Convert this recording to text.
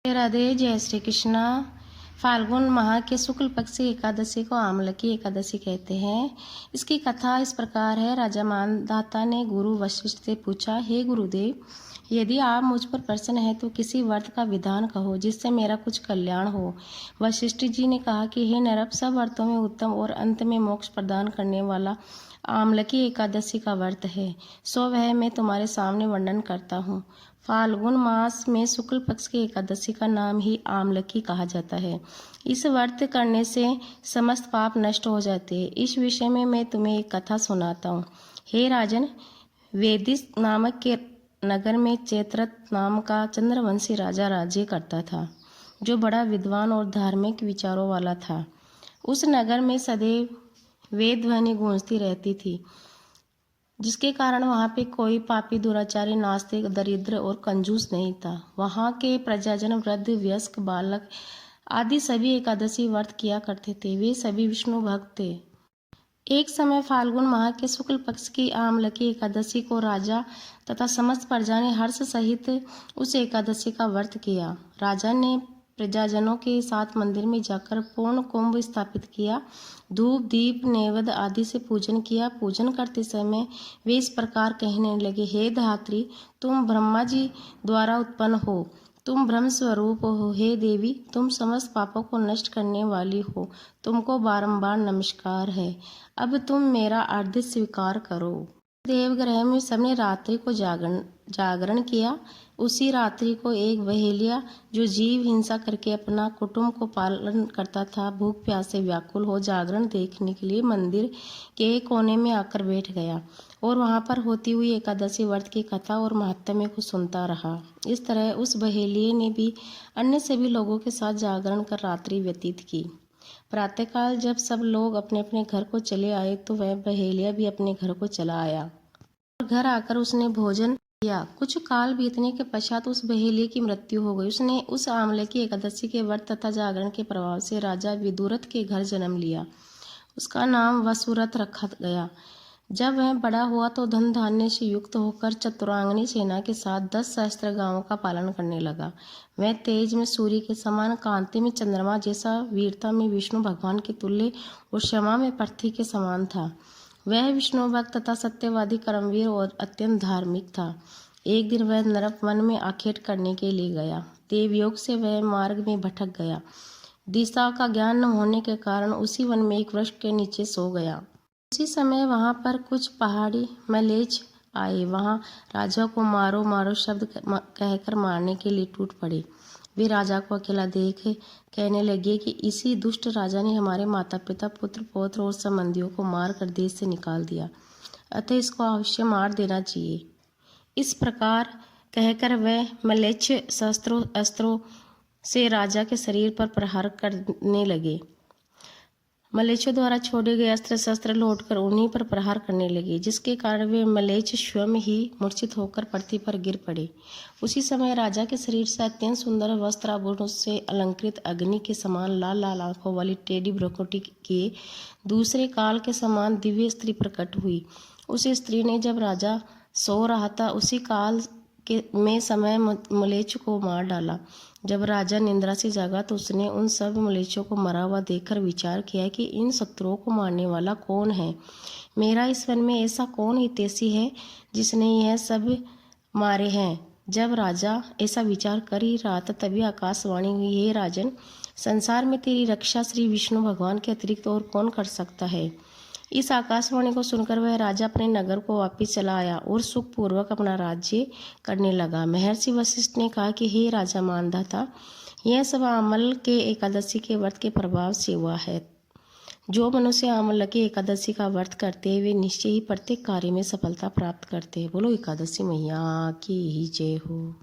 राधे, जय श्री कृष्णा। फाल्गुन माह के शुक्ल पक्ष की एकादशी को आमलकी एकादशी कहते हैं। इसकी कथा इस प्रकार है। राजा मानधाता ने गुरु वशिष्ठ से पूछा, हे गुरुदेव, यदि आप मुझ पर प्रसन्न हैं तो किसी व्रत का विधान कहो जिससे मेरा कुछ कल्याण हो। वशिष्ठ जी ने कहा कि हे नरप, सब व्रतों में उत्तम और अंत में मोक्ष प्रदान करने वाला आमलकी एकादशी का व्रत है, सो वह मैं तुम्हारे सामने वर्णन करता हूँ। फाल्गुन मास में शुक्ल पक्ष की एकादशी का नाम ही आमलकी कहा जाता है। इस व्रत करने से समस्त पाप नष्ट हो जाते हैं। इस विषय में मैं तुम्हें एक कथा सुनाता हूँ। हे राजन, वेदिस नामक के नगर में चैत्रथ नाम का चंद्रवंशी राजा राज्य करता था, जो बड़ा विद्वान और धार्मिक विचारों वाला था। उस नगर में सदैव वेद ध्वनि गूंजती रहती थी, जिसके कारण वहाँ पे कोई पापी, दुराचारी, नास्तिक, दरिद्र और कंजूस नहीं था। वहाँ के प्रजाजन वृद्ध, वयस्क, बालक आदि सभी एकादशी व्रत किया करते थे। वे सभी विष्णु भक्त थे। एक समय फाल्गुन माह के शुक्ल पक्ष की आमलकी एकादशी को राजा तथा समस्त प्रजा ने हर्ष सहित उस एकादशी का व्रत किया। राजा ने प्रजाजनों के साथ मंदिर में जाकर पूर्ण कुंभ स्थापित किया, धूप, दीप, नैवेद्य आदि से पूजन किया। पूजन करते समय वे इस प्रकार कहने लगे, हे धात्री, तुम ब्रह्मा जी द्वारा उत्पन्न हो, तुम ब्रह्म स्वरूप हो। हे देवी, तुम समस्त पापों को नष्ट करने वाली हो, तुमको बारंबार नमस्कार है। अब तुम मेरा आदेश स्वीकार करो। देवगृह में सबने रात्रि को जागरण किया। उसी रात्रि को एक बहेलिया, जो जीव हिंसा करके अपना कुटुंब को पालन करता था, भूख प्यास से व्याकुल हो जागरण देखने के लिए मंदिर के कोने में आकर बैठ गया और वहां पर होती हुई एकादशी व्रत की कथा और महात्म्य को सुनता रहा। इस तरह उस बहेलिये ने भी अन्य सभी लोगों के साथ जागरण कर रात्रि व्यतीत की। प्रातःकाल जब सब लोग अपने अपने घर को चले आए तो वह बहेलिया भी अपने घर को चला आया और घर आकर उसने भोजन किया। कुछ काल बीतने के पश्चात उस बहेलिये की मृत्यु हो गई। उसने उस आमलकी एकादशी के व्रत तथा जागरण के प्रभाव से राजा विदुरथ के घर जन्म लिया। उसका नाम वसुरथ रखा गया। जब वह बड़ा हुआ तो धन धान्य से युक्त होकर चतुरांगनी सेना के साथ 10 सहस्त्र गांवों का पालन करने लगा। वह तेज में सूर्य के समान, कांति में चंद्रमा जैसा, वीरता में विष्णु भगवान के तुल्य और क्षमा में पृथ्वी के समान था। वह विष्णु भक्त तथा सत्यवादी, कर्मवीर और अत्यंत धार्मिक था। एक दिन वह नरक वन में आखेट करने के लिए गया। देवयोग से वह मार्ग में भटक गया। दिशा का ज्ञान न होने के कारण उसी वन में एक वृक्ष के नीचे सो गया। उसी समय वहां पर कुछ पहाड़ी मलेच्छ आए। वहां राजा को मारो मारो शब्द कहकर मारने के लिए टूट पड़े। वे राजा को अकेला देख कहने लगे कि इसी दुष्ट राजा ने हमारे माता पिता, पुत्र पौत्र और संबंधियों को मार कर देश से निकाल दिया, अतः इसको अवश्य मार देना चाहिए। इस प्रकार कहकर वह मलेच्छ शस्त्रों अस्त्रों से राजा के शरीर पर प्रहार करने लगे। मलेच्छों द्वारा छोड़े गए अस्त्र शस्त्र लौटकर उन्हीं पर प्रहार करने लगे, जिसके कारण वे मलेच्छ स्वयं ही मूर्छित होकर पृथ्वी पर गिर पड़े। उसी समय राजा के शरीर से अत्यंत सुंदर वस्त्र आभूषणों से अलंकृत, अग्नि के समान लाल लाल आंखों वाली, टेढ़ी भ्रुकुटी किए दूसरे काल के समान दिव्य स्त्री प्रकट हुई। उस स्त्री ने जब राजा सो रहा था उसी काल में समय मलेच्छ को मार डाला। जब राजा निंद्रा से जागा तो उसने उन सब मलेच्छों को मरा हुआ देखकर विचार किया कि इन शत्रुओं को मारने वाला कौन है। मेरा इस वन में ऐसा कौन हितैषी है जिसने यह सब मारे हैं। जब राजा ऐसा विचार कर ही रहा था तभी आकाशवाणी हुई, हे राजन, संसार में तेरी रक्षा श्री विष्णु भगवान के अतिरिक्त और कौन कर सकता है। इस आकाशवाणी को सुनकर वह राजा अपने नगर को वापस चला आया और सुखपूर्वक अपना राज्य करने लगा। महर्षि वशिष्ठ ने कहा कि हे राजा मानधाता, यह सब आमल के एकादशी के व्रत के प्रभाव से हुआ है। जो मनुष्य आमल के एकादशी का व्रत करते हैं वे निश्चय ही प्रत्येक कार्य में सफलता प्राप्त करते हैं। बोलो एकादशी मैया की जय हो।